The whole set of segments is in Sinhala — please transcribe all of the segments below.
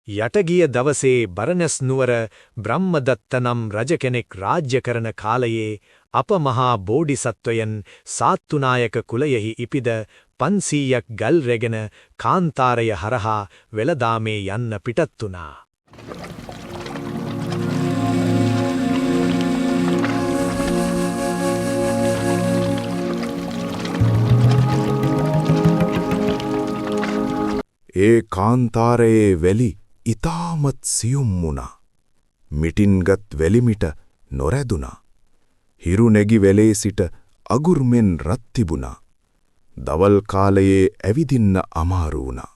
යටගිය දවසේ බරණැස් නුවර බ්‍රහ්මදත්ත නම් රජ කෙනෙක් රාජ්‍ය කරන කාලයේ අප මහා බෝධිසත්වයන් සාත්තුනායක කුලයෙහි ඉපිද 500ක් ගල් රැගෙන කාන්තාරය හරහා වෙළදාමේ යන්න පිටත් වුණා. ඒ කාන්තාරයේ වැලි ඉතාමත් සියුම් වුණා. මිටින්ගත් වැලිමිට නොරැදුනා. හිරු නැගි වැලේ සිට අගුර්මෙන් රත් තිබුණා. දවල් කාලයේ ඇවිදින්න අමාරු වුණා.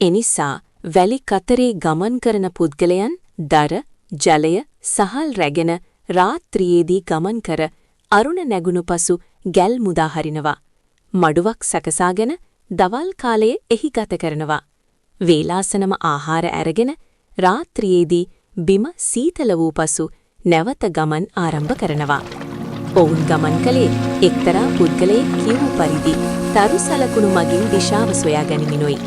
එනිසා වැලි කතරේ ගමන් කරන පුද්ගලයන් දර, ජලය, සහල් රැගෙන රාත්‍රියේදී ගමන් කර අරුණ නැගුණු පසු ගැල් මුදා හරිනවා. මඩුවක් සකසාගෙන දවල් කාලයේ එහි ගත කරනවා. වේලාසනම ආහාර අරගෙන රාත්‍රියේදී බිම සීතල වූ පසු නැවත ගමන් ආරම්භ කරනවා. ඔවුන් ගමන් කළේ එක්තරා පුද්ගලයෙක් කියූ පරිදි තරු සලකුණු මගින් දිශාව සොයා ගනිමිනුයි.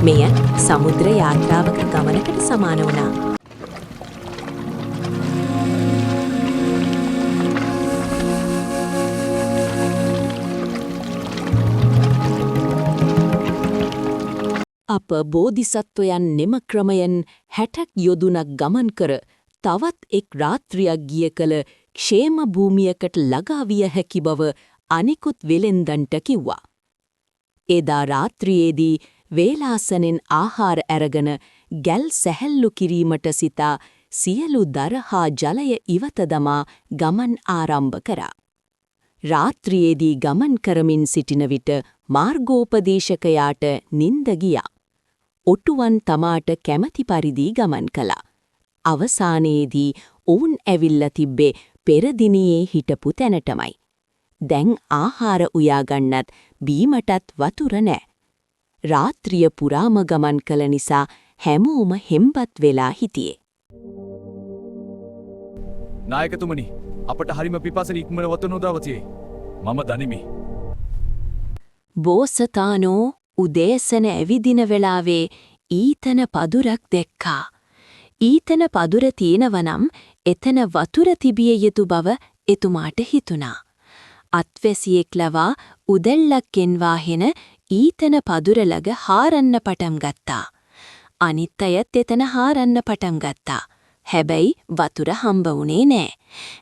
මෙය සමුද්‍ර යාත්‍රාවක ගමනකට සමාන වුණා. අප බෝධිසත්වයන් නිම ක්‍රමයෙන් 60ක් යොදුනක් ගමන් කර තවත් එක් රාත්‍රියක් ගිය කල ക്ഷേම භූමියකට ළඟා විය හැකි බව අනිකුත් වෙලෙන්දන්ට කිව්වා. එදා රාත්‍රියේදී වේලාසනෙන් ආහාර අරගෙන ගැල් සැහැල්ලු කිරීමට සිතා සියලු දර හා ජලය ඉවත දමා ගමන් ආරම්භ කරා. රාත්‍රියේදී ගමන් කරමින් සිටින විට මාර්ගෝපදේශකයාට නින්ද ගියා. ඔටුවන් තමාට කැමති පරිදි ගමන් කළා. අවසානයේදී ඔවුන් ඇවිල්ලා තිබ්බේ පෙර දිනයේ හිටපු තැනටමයි. දැන් ආහාර උයා ගන්නත් බීමටත් වතුර නැහැ. රාත්‍රිය පුරාම ගමන් කළ නිසා හැමෝම හෙම්බත් වෙලා හිටියේ. නායකතුමනි, අපට හරිම පිපාසෙන් ඉක්මන වතුර නොදවතියේ. මම දනිමි. බෝසතාණෝ උදේසන ඇවිදින වෙලාවේ ඊතන පදුරක් දැක්කා. ඊතන පදුර තියෙනවනම් එතන වතුර තිබිය යුතු බව එතුමාට හිතුණා. අත්වැසියෙක් ලවා උදැල්ලක් ගෙන්වාගෙන ඊතන පදුර ළඟ හාරන්න පටන් ගත්තා. අනිත් අයත් එතන හාරන්න පටන් ගත්තා. හැබැයි වතුර හම්බ වුණේ නෑ.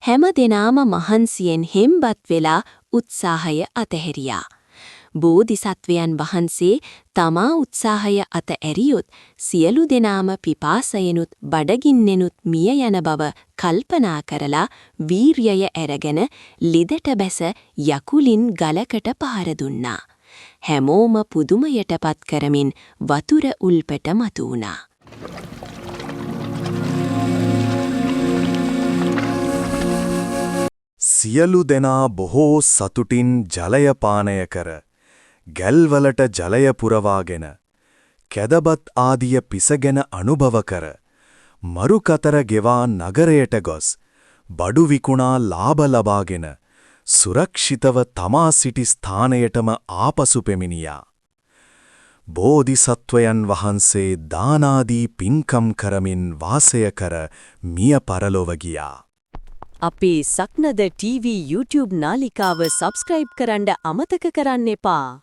හැම දෙනාම මහන්සියෙන් හෙම්බත් වෙලා උත්සාහය අතහැරියා. බෝධිසත්වයන් වහන්සේ තමා උත්සාහය අත ඇරියොත් සියලු දෙනාම පිපාසයෙනුත් බඩගින්නෙනුත් මිය යන බව කල්පනා කරලා වීර්යය ඇරගෙන ලිදට බැස යකුලින් ගලකට පහර දුන්නා. හැමෝම පුදුමයටපත් කරමින් වතුර උල්පට මතු වුණා. සියලු දෙනා බොහෝ සතුටින් ජලය පානය කර ගැල්වලට ජලය පුරවාගෙන කැදබත් ආදිය පිසගෙන අනුභව කර මරුකතර ගෙවා නගරයට ගොස් බඩු විකුණා ලාභ ලබාගෙන සුරක්ෂිතව තමා සිටි ස්ථානයටම ආපසු පෙමිනියා. බෝධිසත්වයන් වහන්සේ දානාදී පින්කම් කරමින් වාසය කර මිය පරලොව ගියා. අපේ සක්නද TV YouTube නාලිකාව සබ්ස්ක්‍රයිබ් කරන්න අමතක කරන්න එපා.